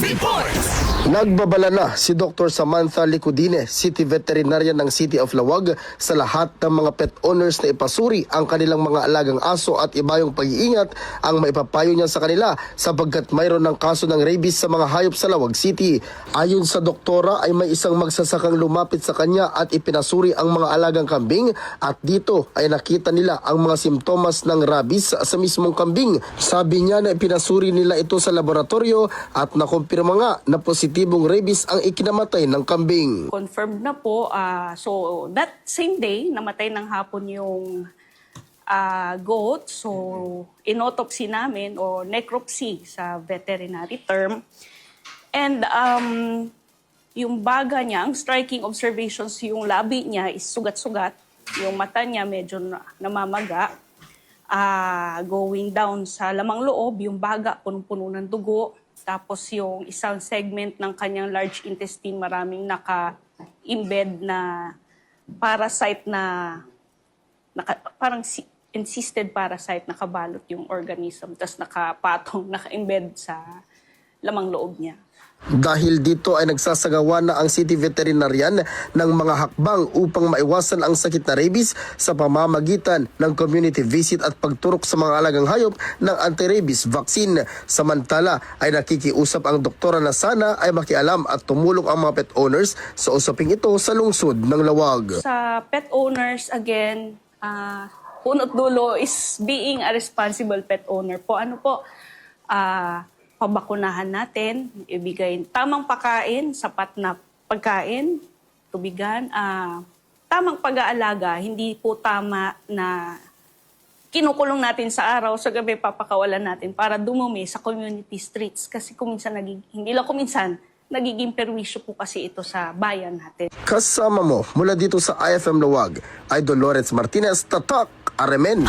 Reports. Nagbabala na si Dr. Samantha Licudine, City Veterinarian ng City of Lawag, sa lahat ng mga pet owners na ipasuri ang kanilang mga alagang aso at iba yung pag-iingat ang maipapayo niya sa kanila sapagkat mayroon ng kaso ng rabies sa mga hayop sa Lawag City. Ayon sa doktora ay may isang magsasakang lumapit sa kanya at ipinasuri ang mga alagang kambing at dito ay nakita nila ang mga simptomas ng rabies sa mismong kambing. Sabi niya na ipinasuri nila ito sa laboratorio at nakumpirma nga na positibong rabies ang ikinamatay ng kambing. Confirmed na po. So that same day, namatay ng hapon yung goat. So inautopsy namin o necropsy sa veterinary term. And yung baga niya, ang striking observations, yung labi niya is sugat-sugat. Yung mata niya medyo namamaga. Going down sa lamang loob, yung baga punong-puno ng dugo. Tapos yung isang segment ng kanyang large intestine, maraming naka-embed na parasite na parang encysted parasite, nakabalot yung organism. Tapos nakapatong, naka-embed sa lamang loob niya. Dahil dito ay nagsasagawa na ang City Veterinarian ng mga hakbang upang maiwasan ang sakit na rabies sa pamamagitan ng community visit at pagturok sa mga alagang hayop ng anti-rabies vaccine. Samantala ay nakikiusap ang doktora na sana ay makialam at tumulong ang mga pet owners sa usaping ito sa lungsod ng Lawag. Sa pet owners, again, punot dulo is being a responsible pet owner po. Ano po? Pabakunahan natin, ibigay tamang pagkain, sapat na pagkain, tubigan, tamang pag-aalaga, hindi po tama na kinukulong natin sa araw, sa gabi papakawalan natin para dumumi sa community streets. Kasi kuminsan, hindi lang kuminsan, nagiging perwisyo po kasi ito sa bayan natin. Kasama mo mula dito sa IFM Lawag, Idol Lawrence Martinez, Tatak, RMN.